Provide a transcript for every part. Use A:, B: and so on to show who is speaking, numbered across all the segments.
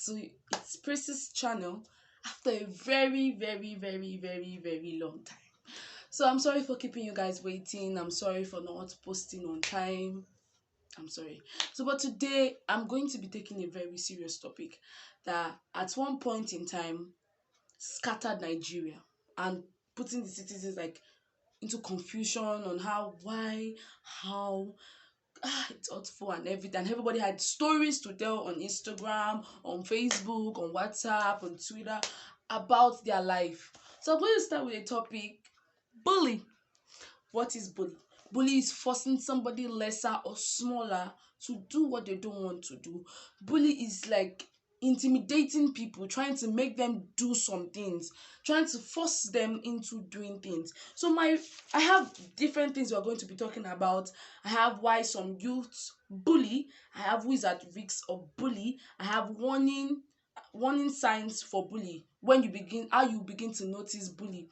A: to It's Precious channel after a very, very, very, very, very long time. So I'm sorry for keeping you guys waiting. I'm sorry for not posting on time. I'm sorry. So, but today I'm going to be taking a very serious topic that at one point in time scattered Nigeria and putting the citizens like into confusion on how it's hurtful and everything. And everybody had stories to tell on Instagram, on Facebook, on WhatsApp, on Twitter about their life. So I'm going to start with a topic: bully. What is bully? Bully is forcing somebody lesser or smaller to do what they don't want to do. Bully is like intimidating people, trying to make them do some things, trying to force them into doing things. I have different things we're going to be talking about. I have why some youths bully. I have who is at risk of bully. I have warning signs for bully. How you begin to notice bully.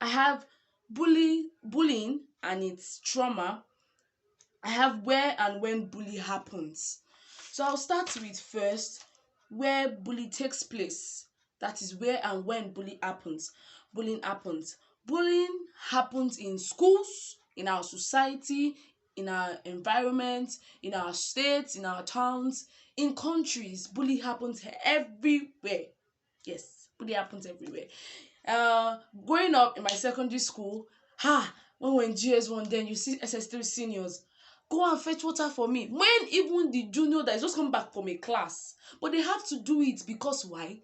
A: I have bullying and its trauma. I have where and when bully happens. So I'll start with first where bully takes place. That is where and when bully happens. Bullying happens. Bullying happens in schools, in our society, in our environment, in our states, in our towns, in countries. Bully happens everywhere. Yes, bully happens everywhere. Uh, Growing up in my secondary school, when we're in GS1, then you see SS3 seniors go and fetch water for me. When even the junior that is just come back from a class, but they have to do it because why?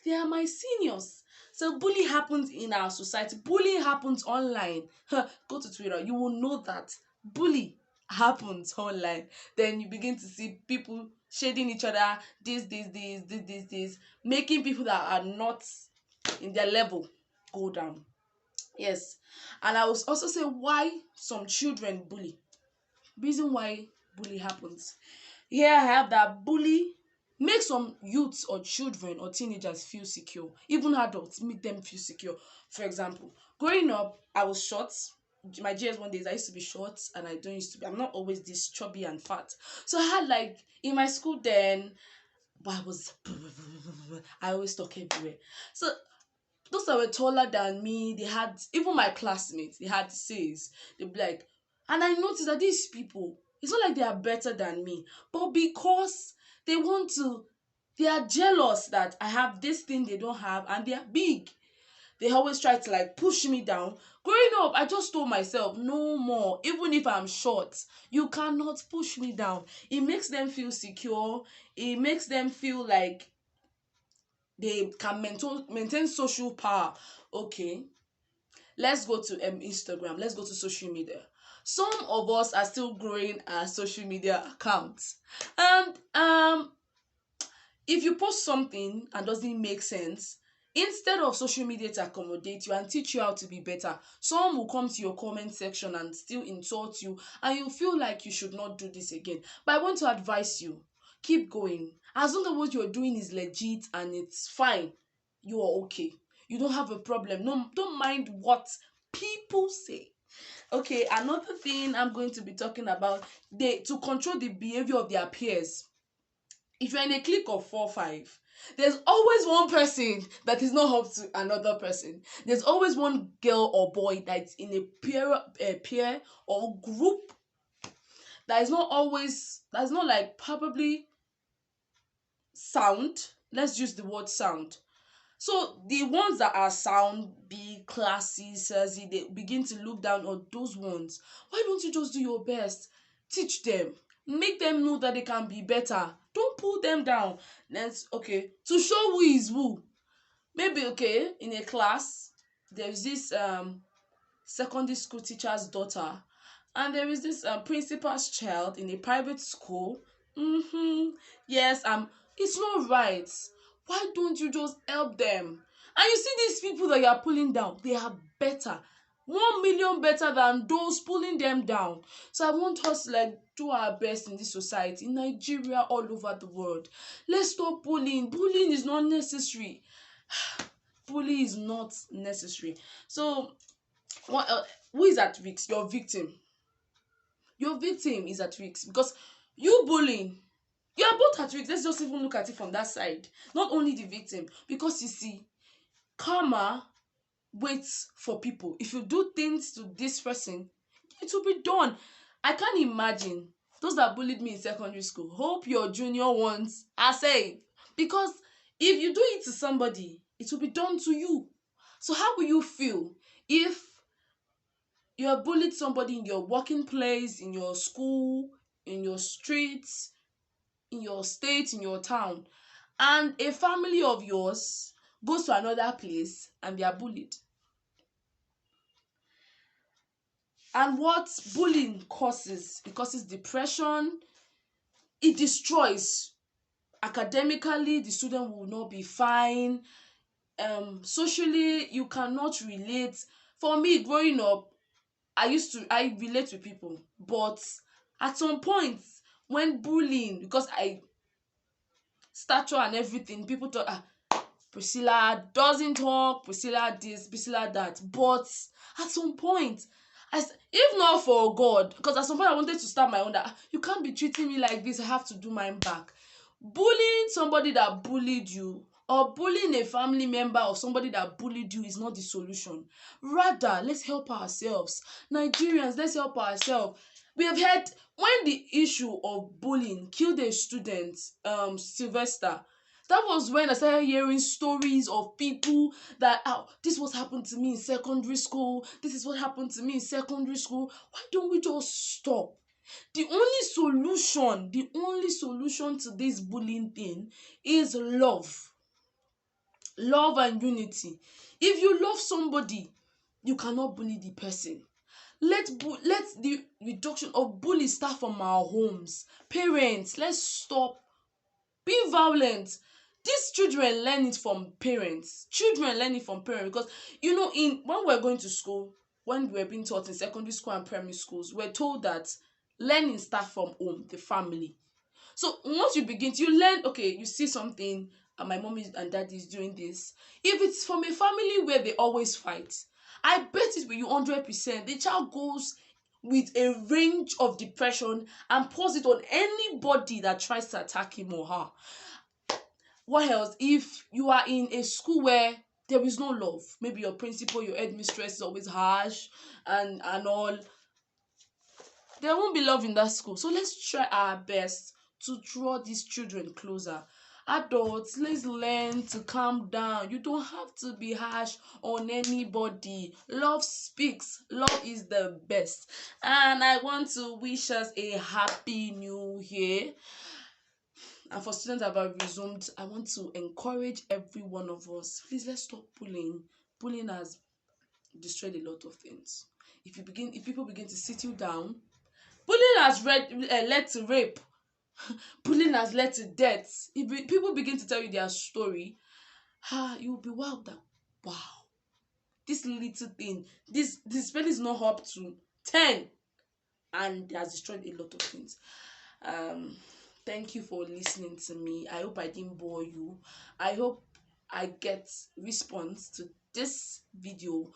A: They are my seniors. So bully happens in our society. Bullying happens online. Go to Twitter, you will know that bully happens online. Then you begin to see people shading each other, this, making people that are not in their level go down. Yes. And I will also say why some children bully. Reason why bully happens. Here I have that bully makes some youths or children or teenagers feel secure. Even adults make them feel secure. For example, growing up, I was short. My GS1 days, I used to be short and I don't used to be. I'm not always this chubby and fat. So I had like in my school then, but I always talk everywhere. So those that were taller than me, they had, even my classmates, they had says, they'd be like, and I noticed that these people, it's not like they are better than me, but because they want to, they are jealous that I have this thing they don't have and they are big. They always try to like push me down. Growing up, I just told myself, no more. Even if I'm short, you cannot push me down. It makes them feel secure. It makes them feel like they can maintain social power. Okay, let's go to Instagram. Let's go to social media. Some of us are still growing our social media accounts, and if you post something and doesn't make sense, instead of social media to accommodate you and teach you how to be better, some will come to your comment section and still insult you, and you feel like you should not do this again. But I want to advise you, keep going. As long as what you're doing is legit and it's fine, you are okay. You don't have a problem. No, don't mind what people say. Okay, another thing I'm going to be talking about, they to control the behavior of their peers. If you're in a clique of 4 5, there's always one person that is not up to another person. There's always one girl or boy that's in a peer or group that's not like probably sound. Let's use the word sound. So the ones that are sound, big, classy, sassy, they begin to look down on those ones. Why don't you just do your best? Teach them. Make them know that they can be better. Don't pull them down. Let's okay. To show who is who. Maybe okay, in a class, there's this secondary school teacher's daughter, and there is this principal's child in a private school. Yes, it's not right. Why don't you just help them? And you see these people that you are pulling down, they are better, 1 million better than those pulling them down. So I want us to like do our best in this society, in Nigeria, all over the world. Let's stop bullying. Bullying is not necessary. Bullying is not necessary. So what who is at risk? Your victim. Your victim is at risk because you bullying, You are both at risk. Let's just even look at it from that side. Not only the victim, because you see, karma waits for people. If you do things to this person, it will be done. I can't imagine those that bullied me in secondary school. Hope your junior ones are safe. Because if you do it to somebody, it will be done to you. So how will you feel if you have bullied somebody in your working place, in your school, in your streets, in your state, in your town, and a family of yours goes to another place and they are bullied? And what bullying causes, it causes depression, it destroys. Academically, the student will not be fine. Socially, you cannot relate. For me, growing up, I relate with people, but at some point, when bullying, because I stature and everything, people thought, Priscilla doesn't talk, Priscilla this, Priscilla that. But at some point, if not for God, because at some point I wanted to start my own, that you can't be treating me like this, I have to do mine back. Bullying somebody that bullied you, or bullying a family member or somebody that bullied you, is not the solution. Rather, let's help ourselves. Nigerians, let's help ourselves. We have heard when the issue of bullying killed a student, Sylvester. That was when I started hearing stories of people that, this was happened to me in secondary school. This is what happened to me in secondary school. Why don't we just stop? The only solution to this bullying thing is love. Love and unity. If you love somebody, you cannot bully the person. Let the reduction of bullying start from our homes. Parents, let's stop being violent. These children learn it from parents. Because in when we're going to school, when we're being taught in secondary school and primary schools, we're told that learning starts from home, the family. So once you learn, okay, you see something, and my mommy and daddy is doing this. If it's from a family where they always fight, I bet it with you 100%, the child goes with a range of depression and pours it on anybody that tries to attack him or her. What else? If you are in a school where there is no love, maybe your principal, your headmistress is always harsh and all, there won't be love in that school. So let's try our best to draw these children closer. Adults, let's learn to calm down. You don't have to be harsh on anybody. Love speaks. Love is the best. And I want to wish us a happy new year. And for students that have resumed, I want to encourage every one of us, please, let's stop bullying. Bullying has destroyed a lot of things. If people begin to sit you down, bullying has led to rape. Bullying has led to death. If people begin to tell you their story, you will be wow, that wow, this little thing, this spell is not up to 10, and it has destroyed a lot of things. Thank you for listening to me. I hope I didn't bore you. I hope I get response to this video.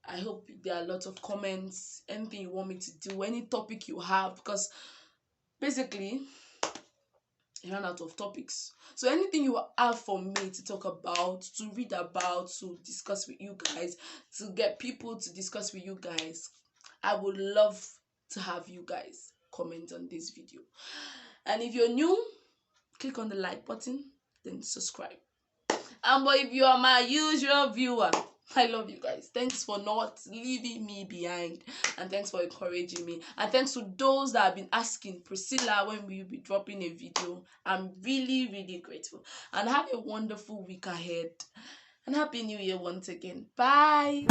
A: I hope there are lots of comments, anything you want me to do, any topic you have, because basically I ran out of topics. So anything you have for me to talk about, to read about, to discuss with you guys, to get people to discuss with you guys, I would love to have you guys comment on this video. And if you're new, click on the like button, then subscribe. But if you are my usual viewer, I love you guys. Thanks for not leaving me behind, and thanks for encouraging me, and thanks to those that have been asking, Priscilla, when will you be dropping a video? I'm really, really grateful, and have a wonderful week ahead, and happy new year once again. Bye.